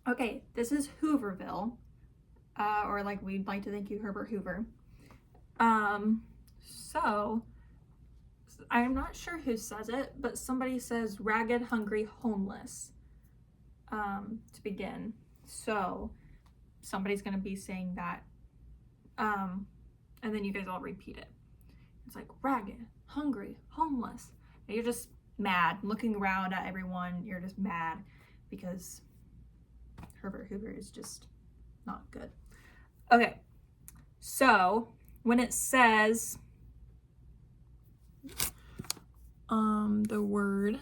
Okay, this is Hooverville, or like we'd like to thank you, Herbert Hoover. So I'm not sure who says it, but somebody says ragged, hungry, homeless to begin. So somebody's gonna be saying that, and then you guys all repeat it. It's like ragged, hungry, homeless. And you're just mad, looking around at everyone. You're just mad because Herbert Hoover is just not good. Okay, so when it says the word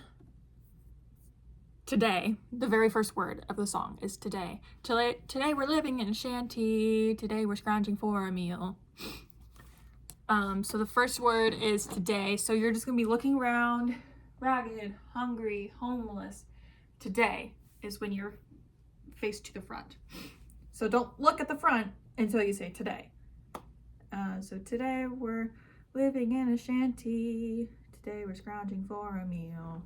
today, the very first word of the song is today. Today we're living in a shanty. Today we're scrounging for a meal. So the first word is today. So you're just gonna be looking around, ragged, hungry, homeless. Today is when you're face to the front. So don't look at the front until you say today. So today we're living in a shanty. Today we're scrounging for a meal.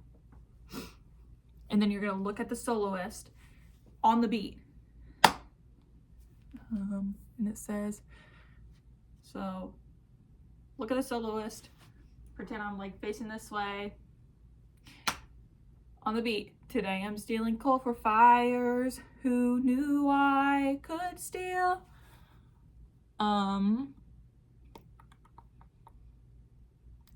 And then you're gonna look at the soloist on the beat. And it says, so look at the soloist, pretend I'm like facing this way. On the beat, today I'm stealing coal for fires. Who knew I could steal? And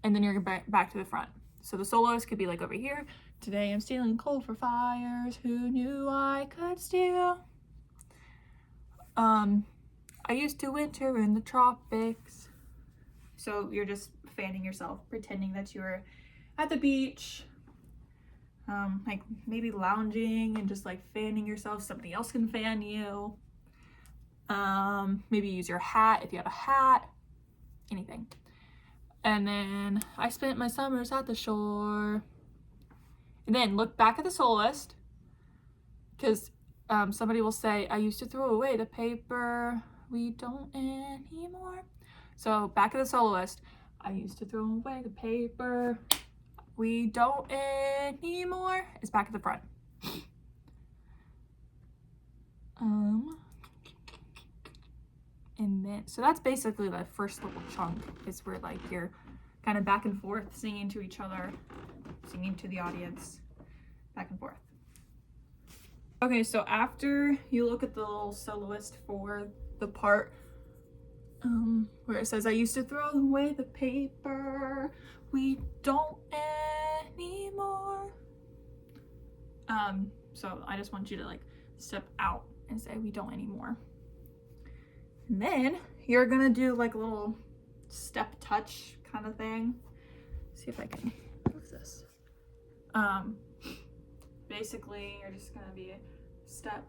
then you're back to the front. So the soloist could be like over here. Today I'm stealing coal for fires. Who knew I could steal? I used to winter in the tropics. So you're just fanning yourself, pretending that you're at the beach, like maybe lounging and just like fanning yourself. Somebody else can fan you. Maybe use your hat if you have a hat, anything. And then I spent my summers at the shore. And then look back at the soloist, because somebody will say, I used to throw away the paper. We don't anymore. So back at the soloist, I used to throw away the paper. We don't anymore. It's back at the front. And then, so that's basically the first little chunk, is where like you're kind of back and forth, singing to each other, singing to the audience, back and forth. Okay, so after you look at the little soloist for the part where it says, I used to throw away the paper, we don't anymore. So I just want you to like step out and say, we don't anymore. And then you're gonna do like a little step touch kind of thing. See if I can move this. Basically you're just gonna be step,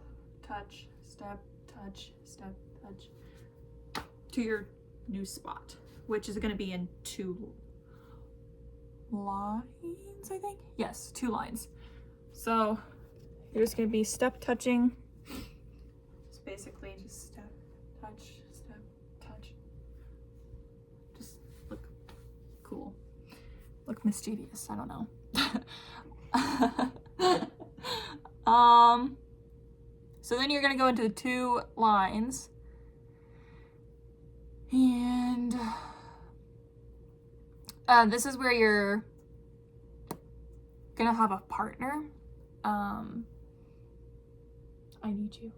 touch, step, touch, step, touch to your new spot, which is gonna be in 2 lines, I think. Yes, 2 lines. So you're just gonna be step touching. It's basically just step, touch, step, touch. Just look cool. Look mischievous, I don't know. So then you're gonna go into the 2 lines. And this is where you're gonna have a partner. I need you.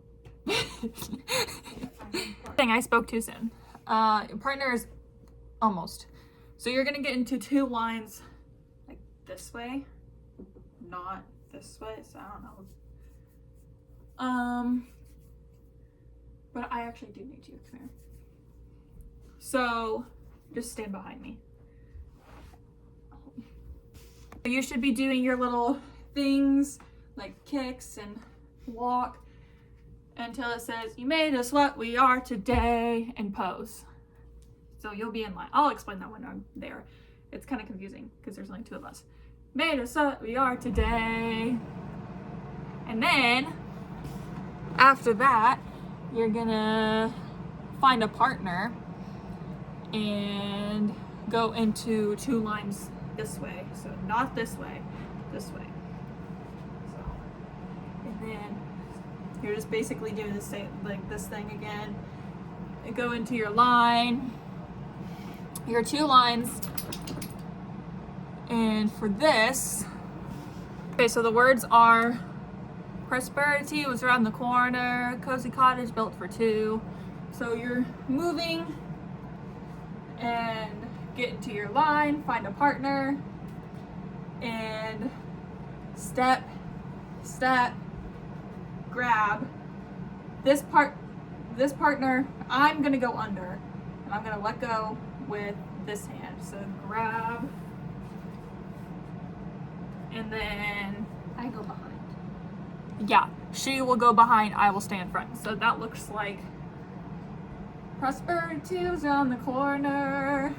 I spoke too soon. Your partner is almost. So you're gonna get into 2 lines like this way, not this way, so I don't know. But I actually do need you. Come here. So just stand behind me. You should be doing your little things like kicks and walk until it says, you made us what we are today, and pose. So you'll be in line. I'll explain that when I'm there. It's kind of confusing because there's only 2 of us. Made us what we are today. And then after that, you're gonna find a partner and go into 2 lines this way. So not this way, this way. So, and then you're just basically doing the same, like this thing again. And go into your line, your 2 lines. And for this, okay, so the words are prosperity was around the corner, cozy cottage built for 2. So you're moving and get into your line, find a partner, and step, grab. This partner, I'm gonna go under, and I'm gonna let go with this hand. So grab, and then I go behind. Yeah, she will go behind, I will stay in front. So that looks like prosperity's around the corner,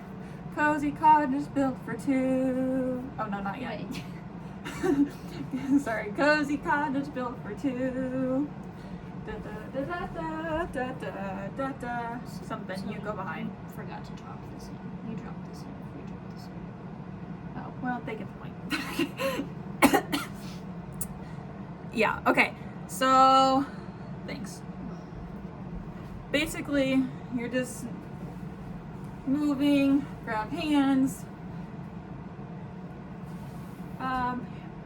cozy cottage built for 2. Oh no, not yet. Sorry, cozy cottage built for 2. Da, da, da, da, da, da, da, da. Something, so you go behind. Forgot to drop this in. You drop this in. You drop this in. Oh, well, they get the point. Yeah, okay. So, thanks. Basically, you're just moving, grab hands.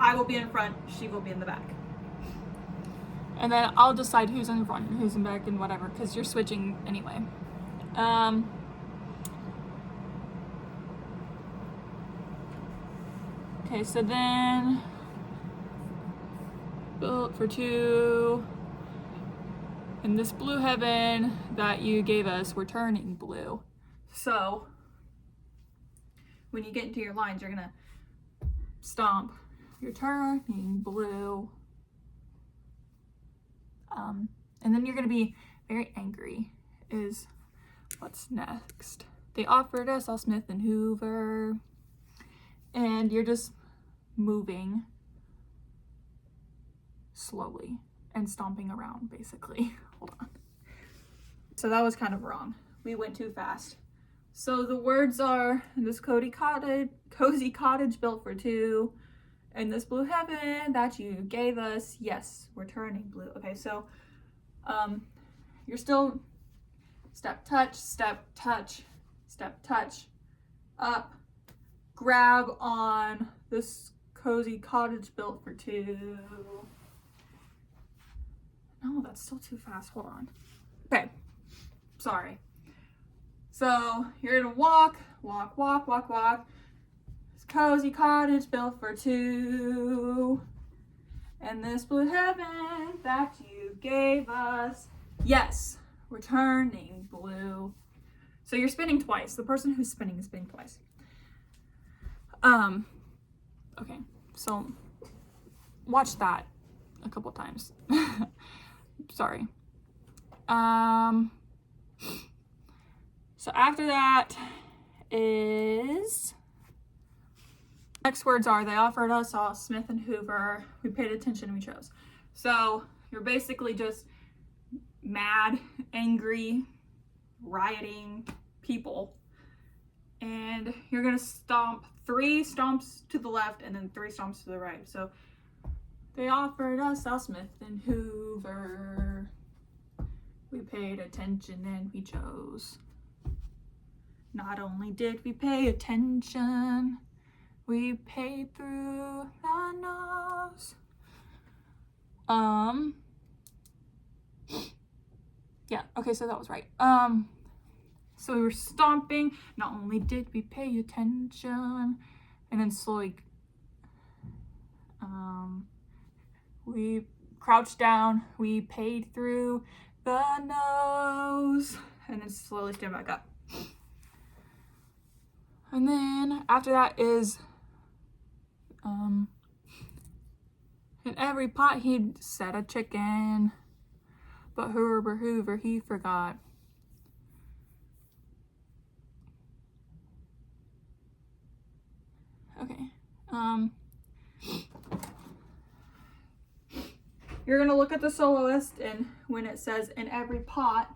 I will be in front, she will be in the back. And then I'll decide who's in front and who's in back and whatever, because you're switching anyway. Okay, so then built for 2. And this blue heaven that you gave us, we're turning blue. So when you get into your lines, you're gonna stomp. You're turning blue. And then you're gonna be very angry is what's next. They offered us all Smith and Hoover. And you're just moving slowly and stomping around, basically. Hold on. So that was kind of wrong. We went too fast. So the words are this cozy cottage built for 2, and this blue heaven that you gave us. Yes, we're turning blue. Okay, so you're still step, touch, up, grab on this cozy cottage built for 2. No, that's still too fast. Hold on. Okay. Sorry. So you're gonna walk. This cozy cottage built for 2. And this blue heaven that you gave us. Yes, we're turning blue. So you're spinning twice. The person who's spinning is spinning twice. Okay, so watch that a couple times. Sorry. So after that is, next words are, they offered us all Smith and Hoover. We paid attention, we chose. So you're basically just mad, angry, rioting people. And you're gonna stomp 3 stomps to the left and then 3 stomps to the right. So they offered us all Smith and Hoover. We paid attention and we chose. Not only did we pay attention, we paid through the nose. Yeah, okay, so that was right. So we were stomping. Not only did we pay attention, and then slowly, we crouched down. We paid through the nose, and then slowly stand back up. And then after that is, in every pot he'd set a chicken, but Hoover, he forgot. Okay, you're gonna look at the soloist, and when it says in every pot,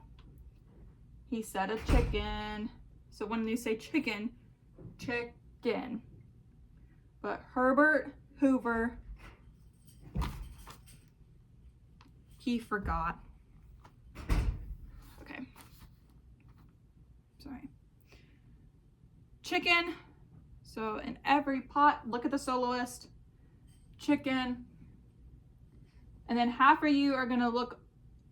he said a chicken. So when you say chicken, chicken. But Herbert, Hoover, he forgot. Okay. Sorry. Chicken. So in every pot, look at the soloist. Chicken. And then half of you are gonna look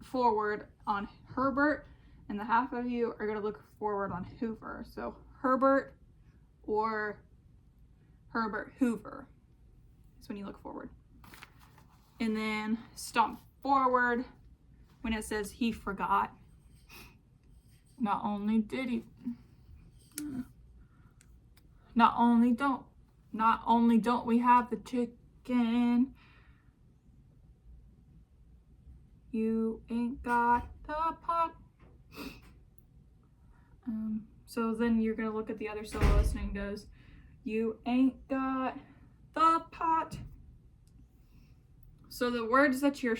forward on Herbert, and the half of you are gonna look forward on Hoover. So Herbert or Herbert Hoover is when you look forward. And then stomp forward when it says he forgot. Not only don't we have the chicken, you ain't got the pot. So then you're gonna look at the other soloist and it goes, you ain't got the pot. So the words that you're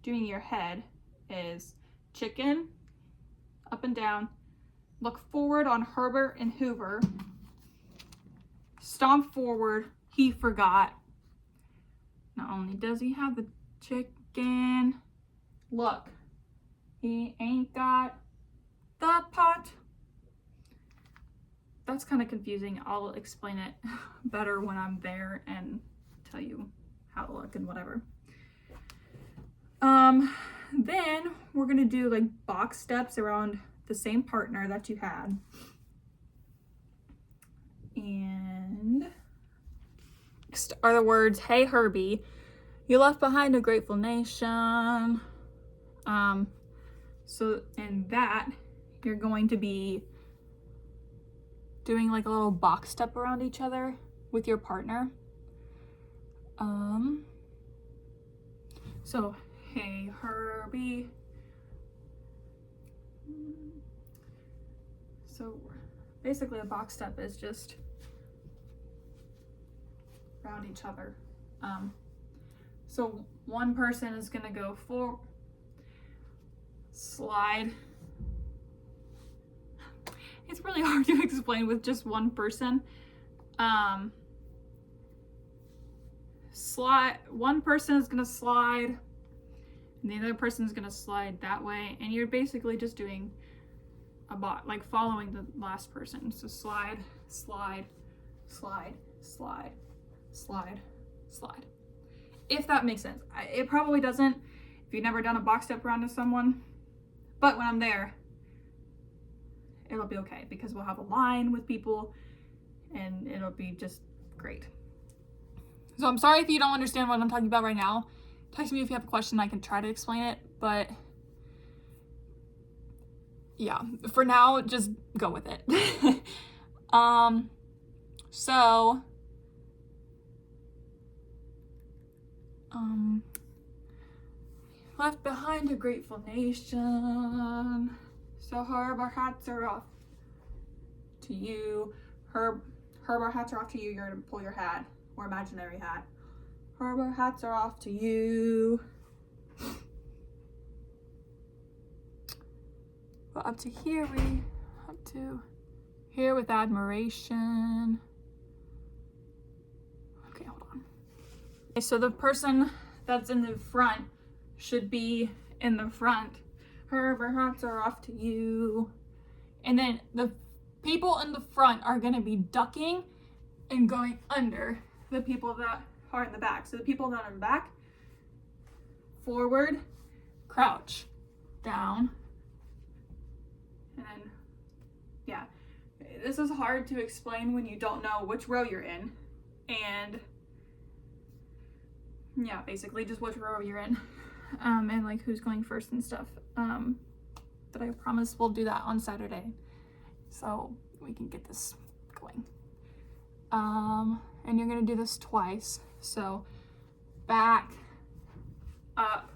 doing in your head is chicken, up and down, look forward on Herbert and Hoover, stomp forward, he forgot. Not only does he have the chicken, look, he ain't got the pot. That's kind of confusing. I'll explain it better when I'm there and tell you how to look and whatever. Then we're gonna do like box steps around the same partner that you had. And next are the words, hey Herbie, you left behind a grateful nation. So in that, you're going to be doing like a little box step around each other with your partner. So, hey Herbie. So basically a box step is just around each other. So one person is gonna go for slide. It's really hard to explain with just one person. Slide. One person is gonna slide, and the other person is gonna slide that way, and you're basically just doing a bot, like following the last person. So slide, slide, slide, slide, slide, slide. If that makes sense. It probably doesn't if you've never done a box step around to someone, but when I'm there, it'll be okay because we'll have a line with people and it'll be just great. So I'm sorry if you don't understand what I'm talking about right now. Text me if you have a question. I can try to explain it, but yeah, for now, just go with it. Left behind a grateful nation. So Herbert, hats are off to you. Herbert, hats are off to you. You're gonna pull your hat or imaginary hat. Herbert, hats are off to you. Well, up to here with admiration. Okay, hold on. Okay, so the person that's in the front should be in the front. Herbert, hats are off to you. And then the people in the front are gonna be ducking and going under the people that are in the back. So the people that are in the back, forward, crouch, down, and then, yeah. This is hard to explain when you don't know which row you're in. And yeah, basically just which row you're in. And like who's going first and stuff. But I promise we'll do that on Saturday, so we can get this going. And you're gonna do this twice. So back, up,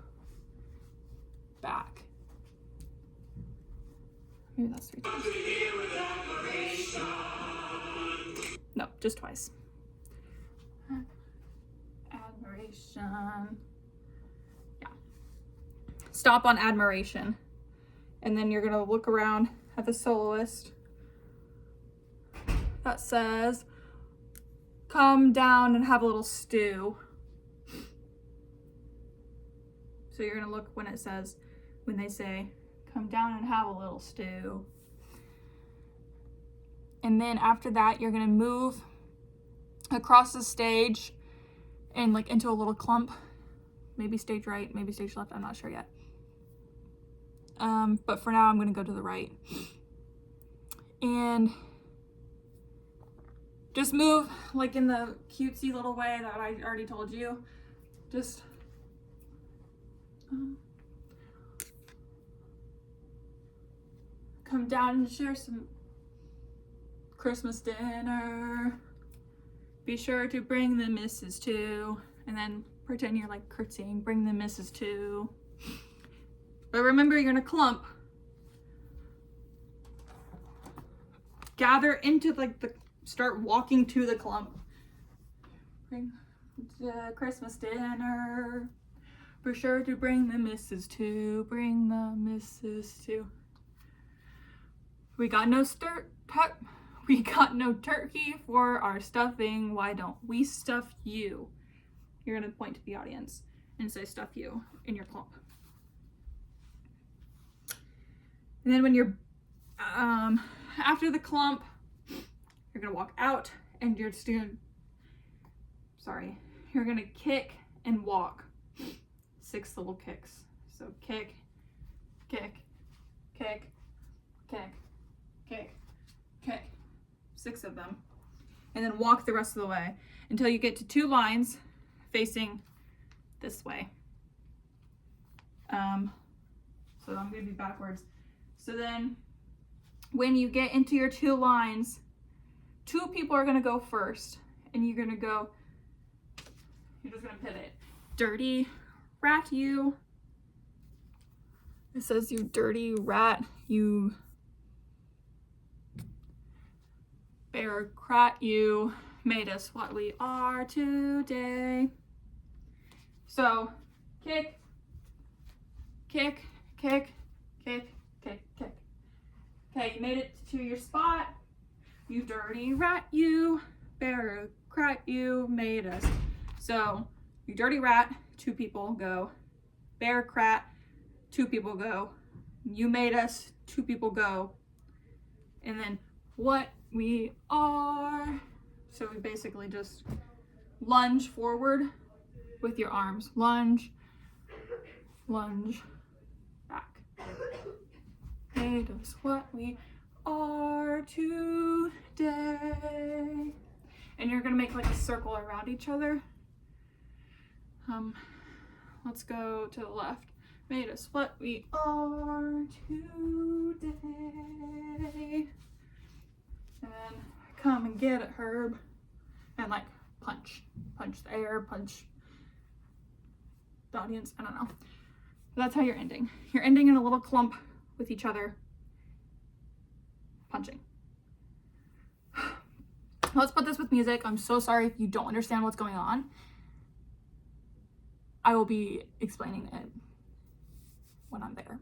back. Maybe that's 3 times. No, just twice. Admiration. Yeah. Stop on admiration. And then you're gonna look around at the soloist that says, come down and have a little stew. So you're gonna look when they say, come down and have a little stew. And then after that, you're gonna move across the stage and like into a little clump. Maybe stage right, maybe stage left, I'm not sure yet. But for now, I'm gonna go to the right. And just move like in the cutesy little way that I already told you. Just come down and share some Christmas dinner. Be sure to bring the missus too. And then pretend you're like curtsying, bring the missus too. But remember, you're in a clump. Gather into start walking to the clump. Bring the Christmas dinner. Be sure to bring the missus too. Bring the missus too. We got no turkey for our stuffing. Why don't we stuff you? You're gonna point to the audience and say stuff you in your clump. And then when you're after the clump, you're gonna walk out and you're gonna kick and walk 6 little kicks. So kick, kick, kick, kick, kick, kick, 6 of them. And then walk the rest of the way until you get to 2 lines facing this way. So I'm gonna be backwards. So then when you get into your 2 lines, 2 people are gonna go first, and you're just gonna pivot. Dirty rat you. It says you dirty rat, you bureaucrat, you made us what we are today. So kick, kick, kick, kick, kick, kick. Okay, you made it to your spot. You dirty rat, you bureaucrat, you made us. So you dirty rat, 2 people go. Bureaucrat, 2 people go. You made us, 2 people go. And then what we are. So we basically just lunge forward with your arms. Lunge, lunge, back. Made us what we are today. And you're gonna make like a circle around each other. Let's go to the left. Made us what we are today. And come and get it, Herb. And like punch the air, punch the audience. I don't know. That's how you're ending. You're ending in a little clump with each other, punching. Let's put this with music. I'm so sorry if you don't understand what's going on. I will be explaining it when I'm there.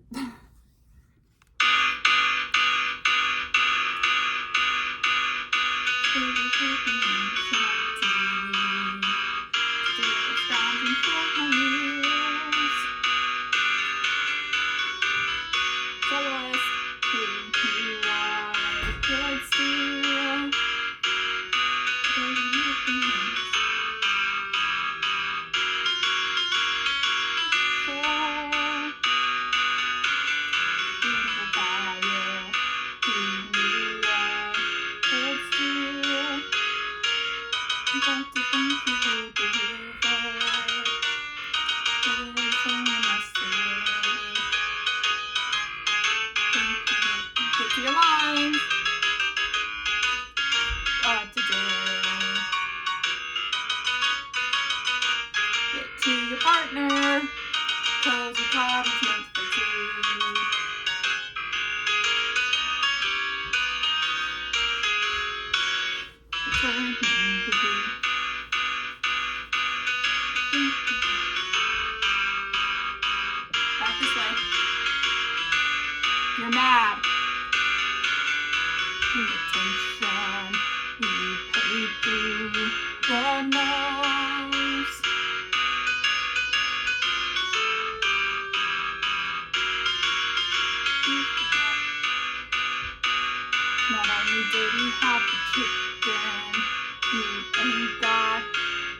Partner, 'cause your party's meant for 2. Back this way. You're mad. Pay attention. You pay through the nose. Not only did he have the chicken, he ain't got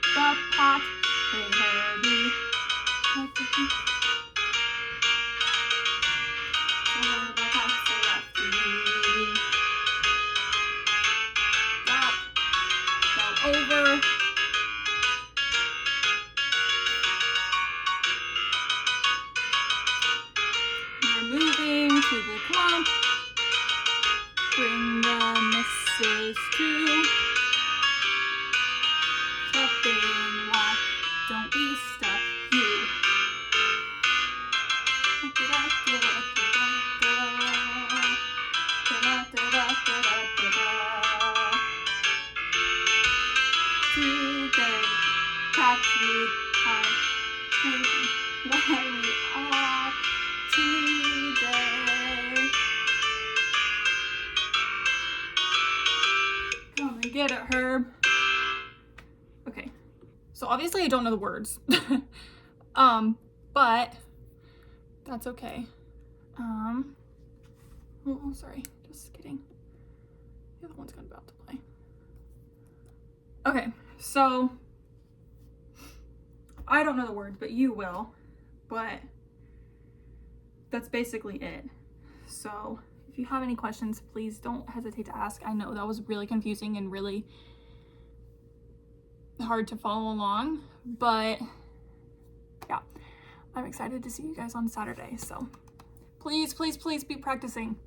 the pot. Hey Herbie, what the heck? All the pots are after you. That fell over. We're moving to the clump. Bring the missus to. Stuffing, why don't we stuff you? Today, Patrick, why we are today. Come and get it, Herb. Okay, so obviously I don't know the words, but that's okay. Oh, sorry, just kidding. The other one's about to play. Okay, so I don't know the words, but you will. But that's basically it. So if you have any questions, please don't hesitate to ask. I know that was really confusing and really hard to follow along, but yeah, I'm excited to see you guys on Saturday. So please, please, please be practicing.